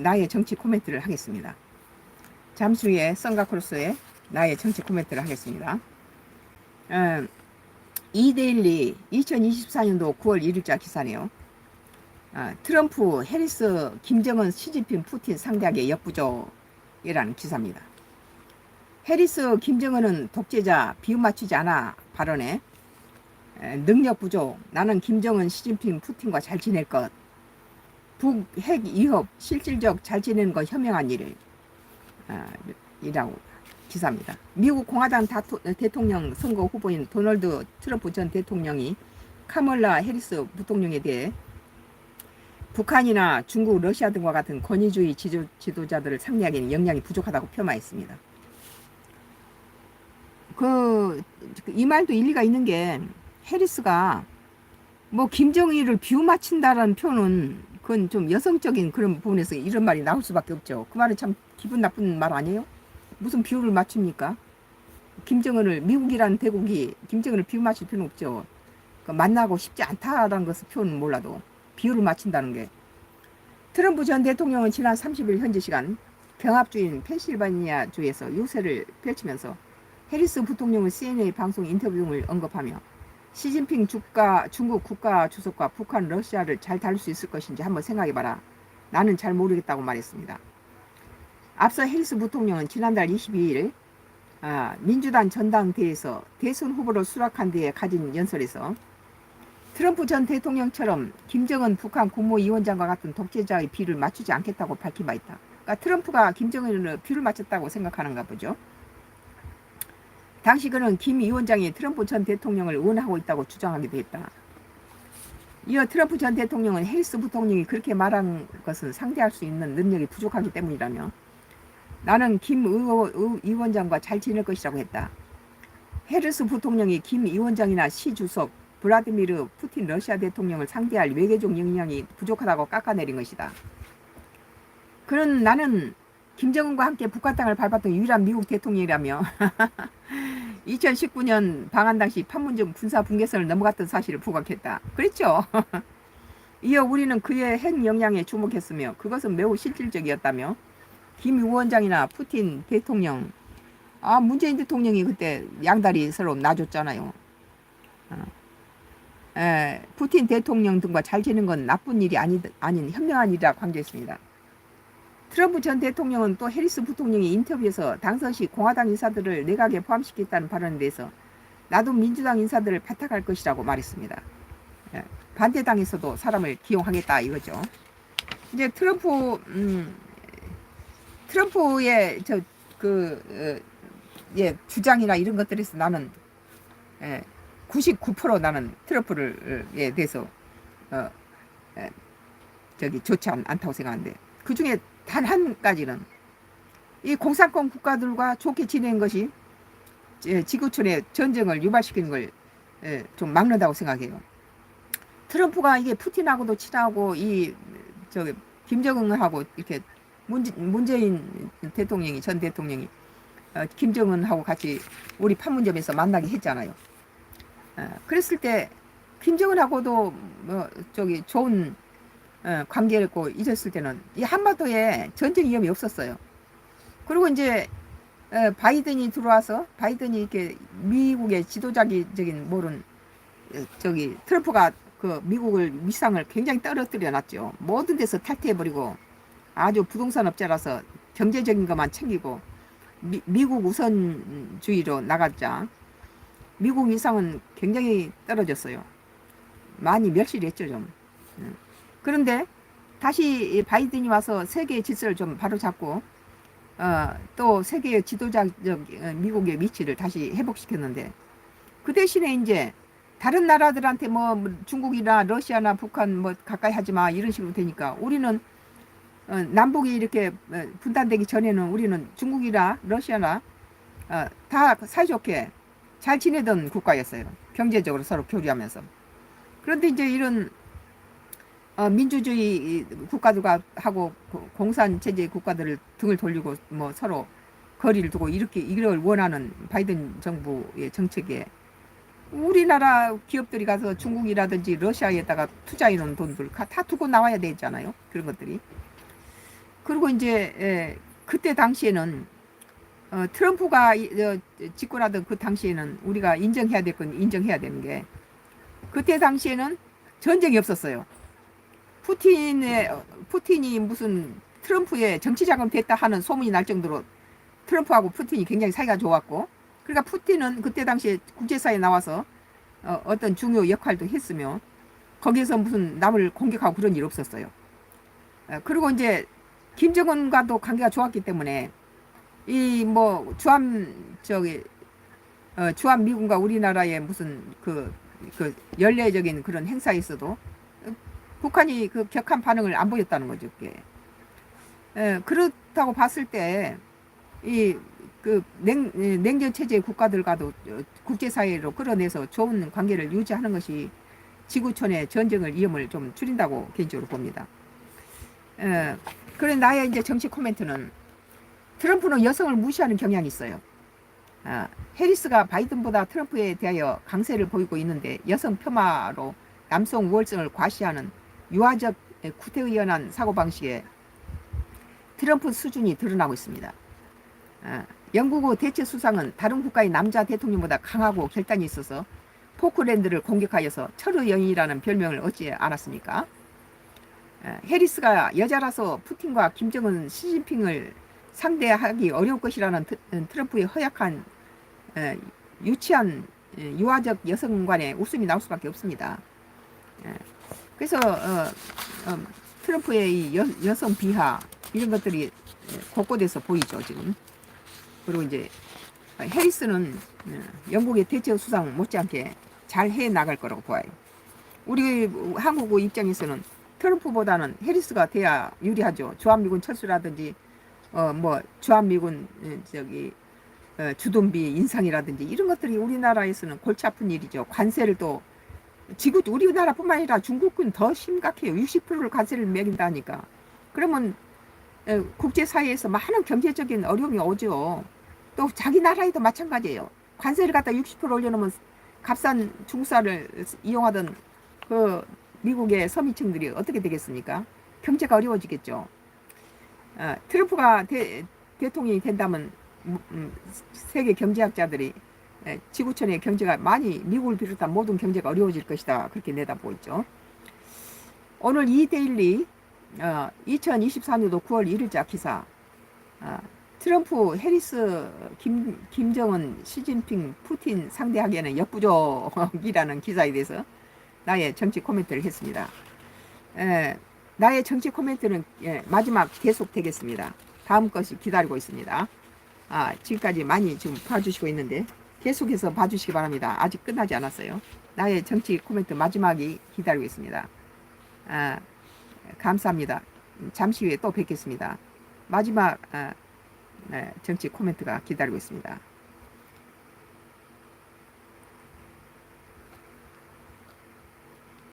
나의 정치 코멘트를 하겠습니다. 잠시 후에 썬가크로스의 나의 정치 코멘트를 하겠습니다. 이데일리 2024년도 9월 1일자 기사네요. 트럼프, 해리스, 김정은, 시진핑, 푸틴 상대하기에 역부족이라는 기사입니다. 해리스, 김정은은 독재자, 비유 맞추지 않아 발언에 능력 부족, 나는 김정은, 시진핑, 푸틴과 잘 지낼 것, 북핵 위협, 실질적 잘 지내는 것 현명한 일이라고 기사입니다. 미국 공화당 대통령 선거 후보인 도널드 트럼프 전 대통령이 카멀라 해리스 부통령에 대해 북한이나 중국, 러시아 등과 같은 권위주의 지도자들을 상대하기에는 역량이 부족하다고 폄하했습니다. 이 말도 일리가 있는 게 해리스가 뭐 김정일을 비유 맞춘다라는 표현은 그건 좀 여성적인 그런 부분에서 이런 말이 나올 수밖에 없죠. 그 말은 참 기분 나쁜 말 아니에요? 무슨 비유를 맞춥니까? 김정은을, 미국이라는 대국이 김정은을 비유 맞출 필요는 없죠. 만나고 싶지 않다라는 것을 표현은 몰라도 비유를 맞춘다는 게. 트럼프 전 대통령은 지난 30일 현지 시간 병합주인 펜실바니아주에서 유세를 펼치면서 해리스 부통령의 CNN 방송 인터뷰 등을 언급하며 시진핑 중국 국가 주석과 북한, 러시아를 잘 다룰 수 있을 것인지 한번 생각해봐라. 나는 잘 모르겠다고 말했습니다. 앞서 해리스 부통령은 지난달 22일 민주당 전당대회에서 대선 후보로 수락한 뒤에 가진 연설에서 트럼프 전 대통령처럼 김정은 북한 국무위원장과 같은 독재자의 비를 맞추지 않겠다고 밝힌 바 있다. 그러니까 트럼프가 김정은을 비를 맞췄다고 생각하는가 보죠. 당시 그는 김 위원장이 트럼프 전 대통령을 응원하고 있다고 주장하기도 했다. 이어 트럼프 전 대통령은 해리스 부통령이 그렇게 말한 것은 상대할 수 있는 능력이 부족하기 때문이라며 나는 김 위원장과 잘 지낼 것이라고 했다. 해리스 부통령이 김 위원장이나 시 주석, 블라디미르 푸틴 러시아 대통령을 상대할 외교적 역량이 부족하다고 깎아내린 것이다. 그는 나는 김정은과 함께 북한 땅을 밟았던 유일한 미국 대통령이라며 2019년 방한 당시 판문점 군사 분계선을 넘어갔던 사실을 부각했다. 그랬죠. 이어 우리는 그의 핵 역량에 주목했으며 그것은 매우 실질적이었다며 김 위원장이나 푸틴 대통령, 문재인 대통령이 그때 양다리 서로 놔줬잖아요. 푸틴 대통령 등과 잘 지내는 건 나쁜 일이 아닌 현명한 일이라 강조했습니다. 트럼프 전 대통령은 또 해리스 부통령이 인터뷰에서 당선 시 공화당 인사들을 내각에 포함시켰다는 발언에 대해서 나도 민주당 인사들을 발탁할 것이라고 말했습니다. 반대당에서도 사람을 기용하겠다 이거죠. 이제 트럼프의 주장이나 이런 것들에서 나는 99% 나는 트럼프에 대해서 좋지 않다고 생각하는데 그 중에 단 한 가지는 이 공산권 국가들과 좋게 지내는 것이 지구촌의 전쟁을 유발시키는 걸 좀 막는다고 생각해요. 트럼프가 이게 푸틴하고도 친하고 김정은하고 이렇게 문재인 대통령이 전 대통령이 김정은하고 같이 우리 판문점에서 만나게 했잖아요. 그랬을 때 김정은하고도 좋은 관계였고 잊었을 때는 이 한반도에 전쟁 위험이 없었어요. 그리고 이제 바이든이 들어와서 바이든이 이렇게 미국의 지도자적인 트럼프가 그 미국을 위상을 굉장히 떨어뜨려 놨죠. 모든 데서 탈퇴해버리고 아주 부동산 업자라서 경제적인 것만 챙기고 미국 우선주의로 나갔자 미국 위상은 굉장히 떨어졌어요. 많이 멸실했죠 좀. 그런데 다시 바이든이 와서 세계의 질서를 좀 바로잡고 또 세계의 지도자적 미국의 위치를 다시 회복시켰는데 그 대신에 이제 다른 나라들한테 뭐 중국이나 러시아나 북한 뭐 가까이 하지 마 이런 식으로 되니까 우리는 남북이 이렇게 분단되기 전에는 우리는 중국이나 러시아나 다 사이좋게 잘 지내던 국가였어요. 경제적으로 서로 교류하면서. 그런데 이제 이런 민주주의 국가들과 하고 공산 체제 국가들을 등을 돌리고 뭐 서로 거리를 두고 이걸 원하는 바이든 정부의 정책에 우리나라 기업들이 가서 중국이라든지 러시아에다가 투자해 놓은 돈들 다 두고 나와야 되잖아요. 그런 것들이. 그리고 이제 그때 당시에는 트럼프가 집권하던 그 당시에는 우리가 인정해야 될 건 인정해야 되는 게, 그때 당시에는 전쟁이 없었어요. 푸틴이 무슨 트럼프의 정치자금 됐다 하는 소문이 날 정도로 트럼프하고 푸틴이 굉장히 사이가 좋았고, 그러니까 푸틴은 그때 당시에 국제사회에 나와서 어떤 중요 역할도 했으며 거기에서 무슨 남을 공격하고 그런 일 없었어요. 그리고 이제 김정은과도 관계가 좋았기 때문에 이 뭐 주한 미군과 우리나라의 무슨 그 연례적인 그런 행사에 있어도 북한이 그 격한 반응을 안 보였다는 거죠. 그게. 그렇다고 봤을 때 이 그 냉전 체제의 국가들과도 국제사회로 끌어내서 좋은 관계를 유지하는 것이 지구촌의 전쟁을 위험을 좀 줄인다고 개인적으로 봅니다. 그래 나의 이제 정치 코멘트는, 트럼프는 여성을 무시하는 경향이 있어요. 해리스가 바이든보다 트럼프에 대하여 강세를 보이고 있는데, 여성 폄하로 남성 우월성을 과시하는 유아적 구태의연한 사고방식에 트럼프 수준이 드러나고 있습니다. 영국의 대체 수상은 다른 국가의 남자 대통령보다 강하고 결단이 있어서 포클랜드를 공격하여서 철의 여인이라는 별명을 얻지 않았습니까? 해리스가 여자라서 푸틴과 김정은, 시진핑을 상대하기 어려울 것이라는 트럼프의 허약한 유치한 유아적 여성 간의 웃음이 나올 수밖에 없습니다. 그래서 트럼프의 이 여성 비하 이런 것들이 곳곳에서 보이죠 지금. 그리고 이제 해리스는 영국의 대체 수상 못지않게 잘 해 나갈 거라고 봐요. 우리 한국 입장에서는 트럼프보다는 해리스가 돼야 유리하죠. 주한미군 철수라든지 뭐 주한미군 주둔비 인상이라든지 이런 것들이 우리나라에서는 골치 아픈 일이죠. 관세를 또 우리나라뿐만 아니라 중국은 더 심각해요. 60%를 관세를 매긴다니까. 그러면 국제사회에서 많은 경제적인 어려움이 오죠. 또 자기 나라에도 마찬가지예요. 관세를 갖다 60% 올려놓으면 값싼 중국산을 이용하던 그 미국의 서민층들이 어떻게 되겠습니까? 경제가 어려워지겠죠. 트럼프가 대통령이 된다면 세계 경제학자들이 지구촌의 경제가 많이 미국을 비롯한 모든 경제가 어려워질 것이다, 그렇게 내다보고 있죠. 오늘 이데일리 2024년도 9월 1일자 기사, 트럼프, 해리스, 김정은, 시진핑, 푸틴 상대하기에는 역부족이라는 기사에 대해서 나의 정치 코멘트를 했습니다. 나의 정치 코멘트는 마지막 계속되겠습니다. 다음 것이 기다리고 있습니다. 지금까지 많이 지금 봐주시고 있는데 계속해서 봐주시기 바랍니다. 아직 끝나지 않았어요. 나의 정치 코멘트 마지막이 기다리고 있습니다. 감사합니다. 잠시 후에 또 뵙겠습니다. 마지막 정치 코멘트가 기다리고 있습니다.